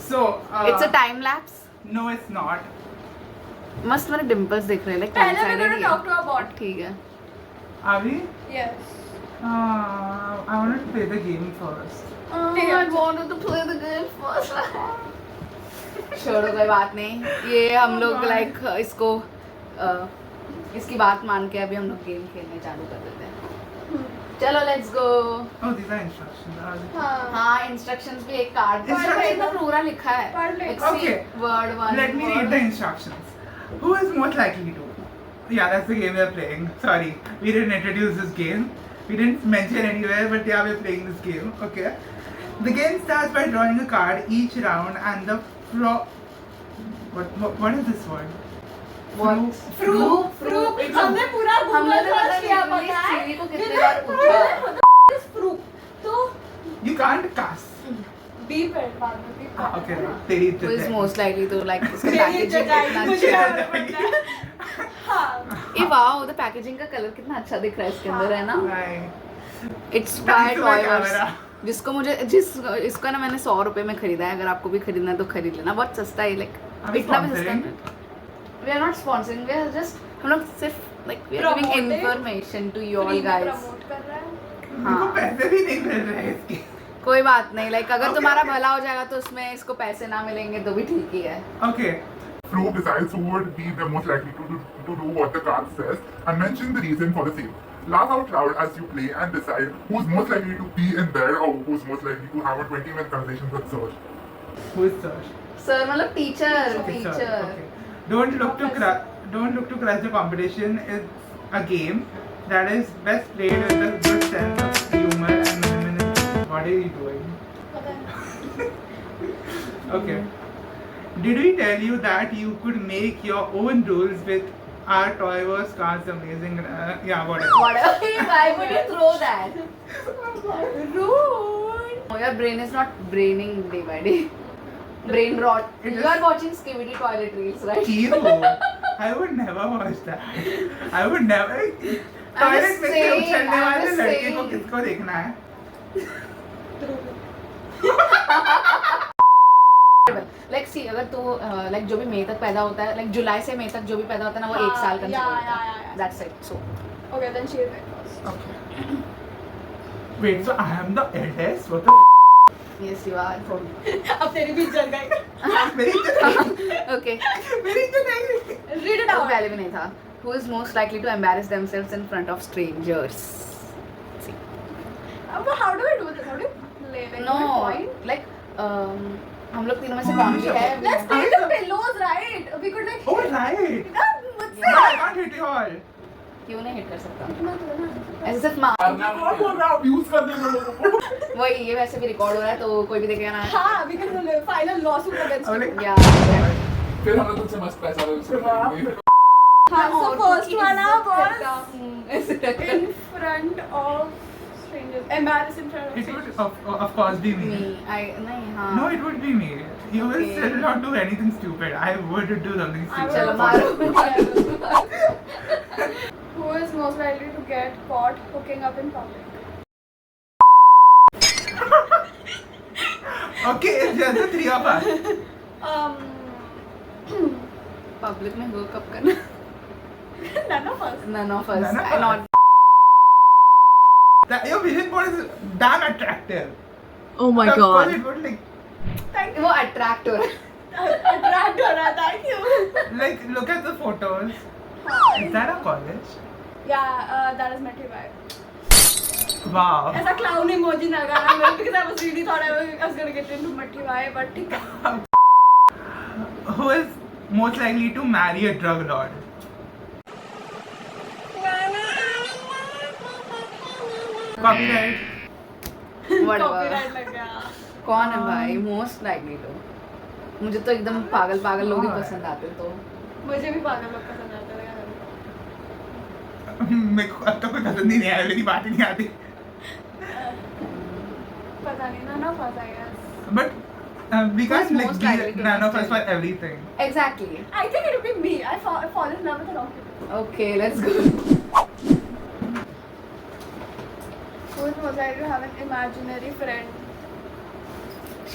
So, It's a time lapse. no, it's not. मस्त मेरे dimples दिख रहे हैं, like पहले one-sided we're ही gonna है। talk to our bot. ठीक है। Are we? Yes. I wanted to play the game first. I wanted to play the game first. छोड़ो, कोई बात नहीं। ये हम लोग like इसको इसकी बात मान के अभी हम लोग गेम खेलने चालू कर देते हैं। चलो let's go. Oh, these are instructions. हाँ. हाँ, इंस्ट्रक्शंस भी एक कार्ड पर Instructions? इतना पूरा लिखा है। पढ़ ले। Okay. Word one. Let me read the instructions. Who is most likely to? Yeah, that's the game we're playing. Sorry, we didn't introduce this game. We didn't mention anywhere, but yeah, we're playing this game. Okay. The game starts by drawing a card each round, and the what is this word? What? Fruit. हमने पूरा हमने Google तो search किया मतलब पता है? सीरी को कितने बार पूछा। Is fruit. तो You can't cuss. beep है बाद में beep है. Okay, right. तेरी Who is इज्जत है. most likely to like इसका मेरी पैकेजिंग इज्जत जाएगी, कितना मुझे अच्छा और पता है. हाँ. है। ये वाओ, द पैकेजिंग का कलर कितना अच्छा दिख रहा है इसके अंदर, है ना? Right. It's by Thanks to my toyverse. camera. जिसको मुझे इसका ना मैंने 100 रुपए में खरीदा है। अगर आपको भी खरीदना है तो खरीद लेना, बहुत सस्ता है। लाइक Are we इतना भी सस्ता sponsoring? नहीं। We are not sponsoring, we are just हम लोग सिर्फ like we are giving Promoting. Information to you all Free में गाइस। promote कर रहा है. मेरे को पैसे भी नहीं मिल रहे इसके. कोई बात नहीं, लाइक अगर Okay, तुम्हारा okay. भला हो जाएगा तो उसमें इसको पैसे ना मिलेंगे तो भी ठीक ही है। Okay. Fruit decides who would be the most likely to do what the card says and mention the reason for the same. Laugh out loud as you play and decide who's most likely to be in there or who's most likely to have a 20-minute conversation with Serge. Who is Serge? Sir मतलब teacher Okay, Serge. Teacher. Okay. Don't look to crush the competition. It's a game that is best played with a good sense of humor and minimalism. What are you doing? पता है. Okay. Did we tell you that you could make your own rules with our Toyverse cards? Amazing. Yeah, whatever. Why would you throw that? Rude. Oh, your brain is not braining day by day. Brain rot. It You is- are watching Skibidi Toilet Reels, right? Ew. I would never watch that. I would never. Toilet में से saying, उछलने I'm वाले just लड़के को saying. किसको देखना है? Like see, अगर तू like जो भी मई तक पैदा होता है, like जुलाई से मई तक जो भी पैदा होता है ना, वो हाँ, 1 साल का yeah. That's it. So Okay, then she is right first. Okay. Wait, so I am the eldest? What the? yes, you are. अब तेरी भी जल गई. मेरी इज्जत नहीं. Okay. मेरी इज्जत नहीं. Read it वो out. पहले भी नहीं था. Who is most likely to embarrass themselves in front of strangers? See. But how do we do this? How do you lay like No, point? like हम लोग तीनों में से कौन भी है? Let's take the pillows, right? We could like. Oh right. मुझसे. But I can't hit you all. क्यों नहीं हिट कर सकता? इतना तो ना. ऐसे सिर्फ मार। कौन बोल रहा है abuse करने में लोगों को? वही ये वैसे भी रिकॉर्ड हो रहा है तो कोई भी देखेगा ना। हाँ, we can final lawsuit against I'm you. like, या फिर हम लोग तुझसे मस्त पैसा वसूल करेंगे. हाँ, so first one up was ऐसे in front of strangers. Embarrassed in front of it would strangers. of course be me. मी आई नहीं हाँ No, it would be me. You will Okay. still not do anything stupid. I would do something I stupid. चलो will- मारो। Who is most likely to get caught hooking up in public? Okay, it's just the three of us. Public में वो कब करना? None of us. None of us. None of us. Not. Your vision board is damn attractive. Oh my Of course god. it would Thank you. वो attract हो रहा है। Attract हो रहा. Thank you. like look at the photos. Is that a college? Yeah, that is Matty vibe. Wow. ऐसा clown emoji लगाना मेरे because I was really thought I was gonna get into Matty vibe, but ठीक है. Who is most likely to marry a drug lord? Copyright. Whatever. Copyright लग गया. कौन है भाई? Most likely to. मुझे तो एकदम पागल पागल लोग ही हाँ। पसंद आते तो। मुझे भी पागल लोग पसंद आते हैं. मेरे को अब तो कोई पसंद ही नहीं आया, मेरी बात ही नहीं आती. पता नहीं. None of us, I guess. But we Who's can't like most be likely to none of us understand? for everything. Exactly. I think it would be me. I fall in love with the wrong people. Okay, let's go. Who is most likely to have an imaginary friend?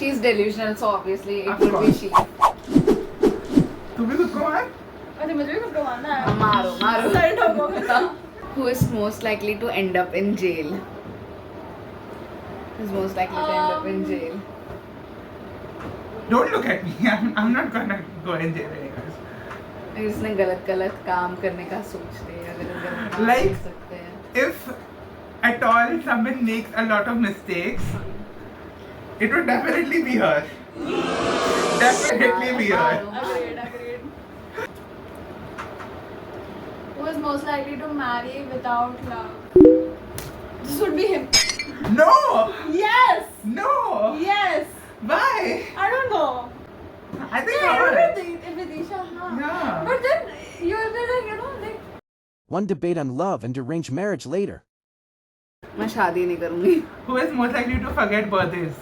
She's delusional, so obviously it Of would be course. she. तू भी खुद को मार अच्छा मुझे भी खुद को मारना है मारो मारो. सर ठोकोगे Who is most likely to end up in jail? Who's most likely to end up in jail? Don't look at me. I'm not gonna go in jail anyways. इसने गलत गलत काम करने का सोचते हैं अगर गलत काम Like- कर सकते हैं. If at all someone makes a lot of mistakes, it would definitely be her. Definitely be her. agreed who is most likely to marry without love this would be him No! yes No! yes Why? I don't know I think yeah, her. Vidisha, huh? Yeah. But then you'll be like, you know, like One debate on love and arranged marriage later. मैं शादी नहीं करूंगी. Who is most likely to forget birthdays?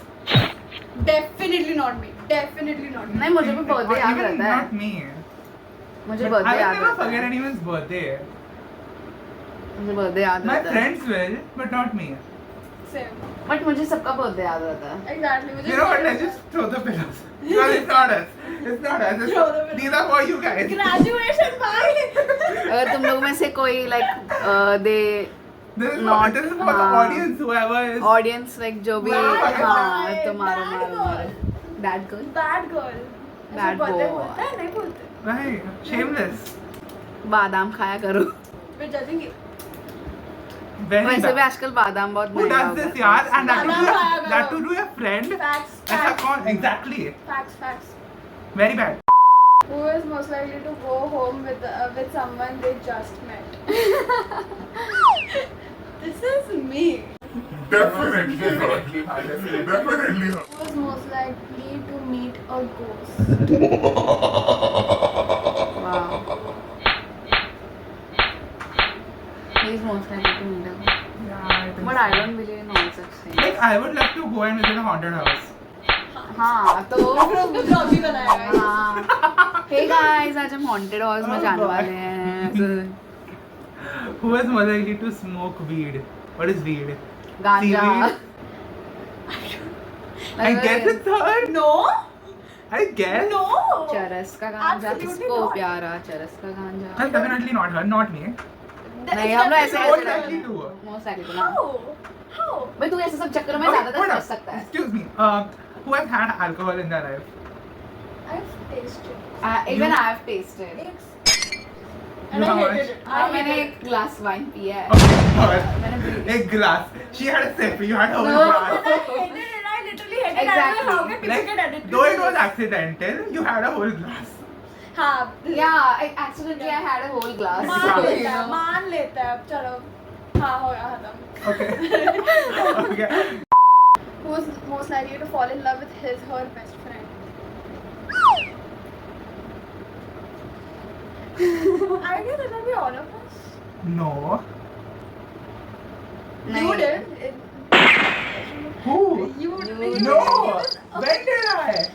definitely not me. Definitely not me. नहीं मुझे भी birthday Or याद even रहता है. not me. मुझे But बर्थडे I will याद never रहता forget है. anyone's birthday. मुझे बर्थडे याद My रहता है. friends will, but not me. Same. But मुझे सबका बर्थडे याद रहता है. Exactly. मुझे You know what? Let's just throw the pillows. Because it's not us. It's not us. Throw the pillows. These are for you guys. graduation bye. अगर तुम लोग में से कोई दे This is Not- this is for the हाँ. audience, whoever is. Audience जो भी Wow. हाँ तो मारो Bad मारो girl. मारो. Bad girl. Bad girl. Bad ऐसे birthday boy. बोलते हैं नहीं बोलते. Right. Shameless. बादाम खाया करो. फिर judging you. Very वैसे भी bad. आजकल बादाम बहुत Who महंगा does हो this, गया yaar? है. And that Bada bada to, that bada. to do a friend? Facts. ऐसा Facts. कौन? Exactly. Facts. Very bad. Who is most likely to go home with someone they just met? This is me. Definitely her. Definitely her. Who is most likely to meet a ghost? Wow. He's most likely to meet a. Yeah, I think But so. I don't believe in all such things. Like, I would love to go and visit a haunted house. हाँ तो तो vlog भी बनाएगा ये। हाँ. Hey guys, आज हम haunted house में Oh जाने God. वाले हैं. Who is more likely to smoke weed? What is weed? गांजा. I guess it's her. No. I guess. No. चरस का गांजा Absolutely किसको not. प्यारा चरस का गांजा. Well, definitely not her, not me. नहीं हम लोग ऐसे Most ऐसे likely to her. most likely to ना. How? How? भाई तू ऐसे सब चक्कर में Okay, ज्यादातर hold फंस up. सकता है. Excuse me. Who has had alcohol in their life? I've tasted. Even I have tasted. It's. And You I how hated much? it. हाँ I मैंने hated एक ग्लास वाइन पिया है. Okay, her. मैंने P. A glass. She had a sip. You had a whole No. glass. it. I hated it. I literally hated it. Exactly. I don't know how can people Like, get addicted though to it was this. accidental, you had a whole glass. हाँ. Yeah, accidentally I had a whole glass. मान You लेता है. know. मान लेता है. अब चलो. हाँ हो गया खत्म. Okay. Okay. Who is most likely to fall in love with her best friend? I guess it will be all of us. No. नहीं. You did. Who? You did. No. When did I?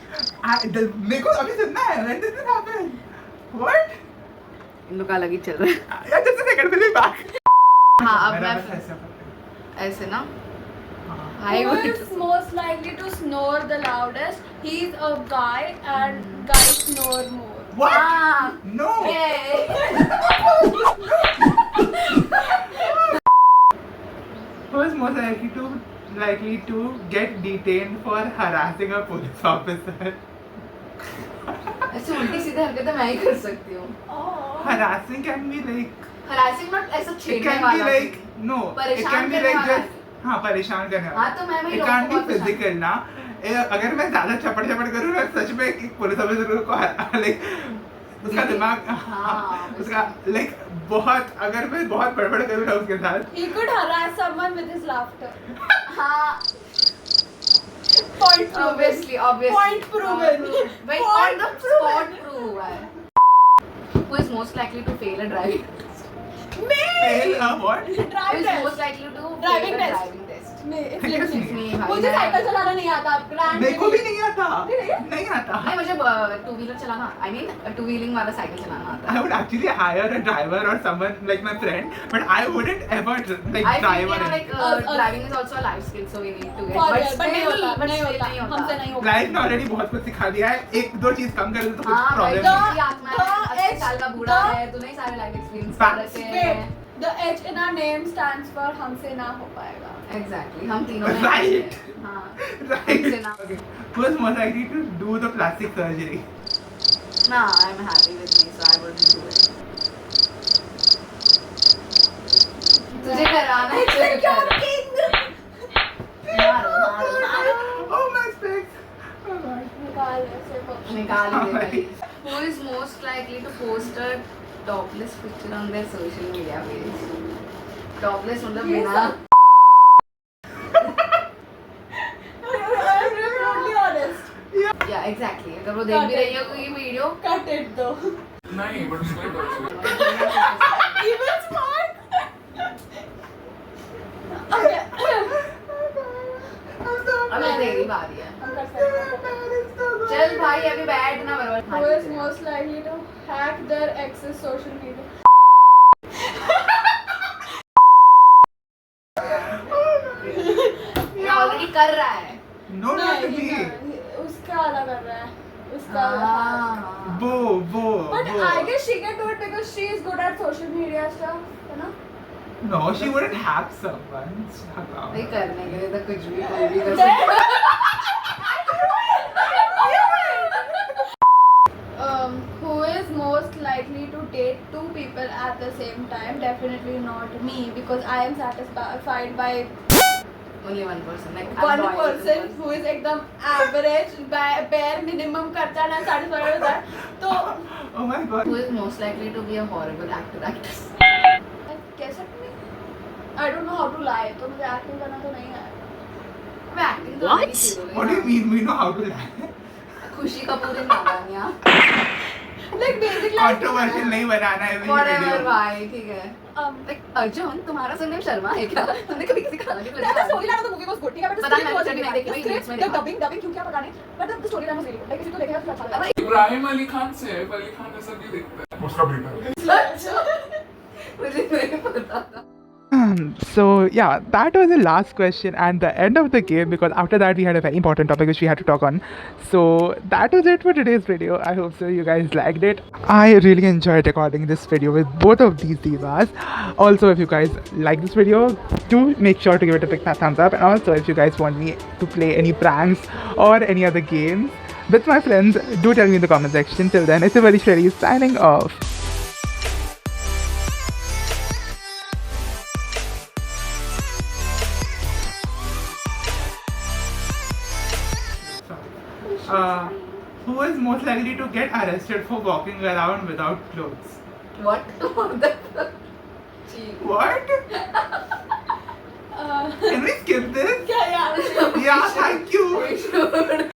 मेरे को अभी सुनना है. When did this happen? What? इन लोग का अलग ही चल रहा है. Yeah, just a second. We'll be back. हाँ अब मेरा मैं बस ऐसे पकड़। ऐसे ना. हाँ. I Who would. is most likely to snore the loudest? He's a guy and guys snore more. What? Ah. No. Who is most likely to get detained for harassing a police officer? ऐसे उल्टी सीधे हरकतें मैं ही कर सकती हूँ. Oh. Harassing can be like. Harassing not ऐसा It छेड़ने can be वाला. like no. It परेशान can be करने like वाला. just हाँ परेशान करने वाला. हाँ तो मैं वही It लोगों can't को be बहुत परेशान. physical ना. अगर मैं ज़्यादा चपड़ करूँ ना सच में एक पुलिस ऑफिसर को like उसका दिमाग हाँ, उसका like बहुत अगर मैं बहुत बड़बड़ करूँ ना उसके साथ. He could harass someone with his laughter. हाँ. Point proven. Obviously. Point proven. भाई Point on the proven. spot prove हुआ है. Who is most likely to fail a driving test? Me. Fail a what? Who Drive is test. most likely to Driving fail a test. driving test? Excuse me. me, भाई, मुझे मैं- cycle चलाना नहीं आता grand मेरे को भी नहीं आता नहीं? नहीं आता नहीं मुझे टू व्हीलर चलाना आई मीन टू व्हीलिंग वाला साइकिल चलाना आता I would actually hire a driver or someone like my friend, but I wouldn't ever like I drive feel or like anything. driving is also a life skill, so we need to get. For But real, but नहीं still, होता but नहीं still होता नहीं होता. हमसे नहीं होता life ने ऑलरेडी बहुत कुछ सिखा दिया है एक दो चीज कम कर दे तो कुछ हाँ भाई, प्रॉब्लम तो नहीं की आत्मा है, the 80 साल का बूढ़ा the- है, तूने सारे लाइफ एक्सपीरियंस कर Facts. रखे हैं. Wait, the H in our name stands for हमसे ना हो पाएगा Exactly, हम तीनों में Right. हाँ. right हमसे ना. okay who is more likely to do the plastic surgery Nah, I'm happy with me, so I wouldn't do it. तुझे कराना है तो कर. मारो मारो मारो. oh my specs oh god निकाल ऐसे बख्श निकाल ही दे भाई. Who is most likely to post a topless picture on their social media page? Topless मतलब ये बिना. सब- I'm really honest Yeah, exactly. अगर वो देख भी रही हो कोई वीडियो. cut it though नहीं, but उसमें कर even smart okay अब तेरी बारी है. हम कर सकते हैं चल भाई अभी बैठ ना बराबर. Who is most likely to hack their ex's social media? ये ऑलरेडी कर रहा है. no not नहीं, me नहीं, उसका अलग कर रहा है उसका हाँ. वो But I guess she can do it because she is good at social media stuff, है ना? no she wouldn't hack someone shut up नहीं करने के लिए तो कुछ भी कोई भी कर सकता है. Who is most likely to date two people at the same time? Definitely not me because I am satisfied by Only one person. Like one I'm loyal to person the who is एकदम average, bare minimum करता है ना satisfied होता है. तो oh my god Who is most likely to be a horrible actor actress? कह सकती I don't know how to lie. तो मुझे acting करना तो नहीं आएगा. मैं acting तो नहीं की हुई what do you ना. mean we know how to lie खुशी कपूर इन नादानियाँ. Like basically controversial नहीं बनाना है मेरी Whatever वीडियो भाई ठीक है. Like अर्जुन तुम्हारा सरनेम शर्मा है क्या? तुमने कभी किसी खाना नहीं The storyline of the movie was good. ठीक है, but the पता script नहीं, was मैंने really देखी bad. नहीं, The reels में script, the देखा. dubbing क्यों क्या पता नहीं. But the storyline was really good. Like किसी को देखेगा तो अच्छा लगेगा. इब्राहिम अली खान सैफ अली खान ऐसा भी दिखता है उसका बेटा मुझे नहीं पता था. So yeah, that was the last question and the end of the game because after that we had a very important topic which we had to talk on. So that was it for today's video. I hope so you guys liked it. I really enjoyed recording this video with both of these divas. Also, if you guys like this video, do make sure to give it a big thumbs up. And also, if you guys want me to play any pranks or any other games with my friends, do tell me in the comment section. Till then, it's a very Shredi signing off. Who is most likely to get arrested for walking around without clothes? What? What the fuck? What? Can we skip this? क्या यार? Yeah, thank you. We should.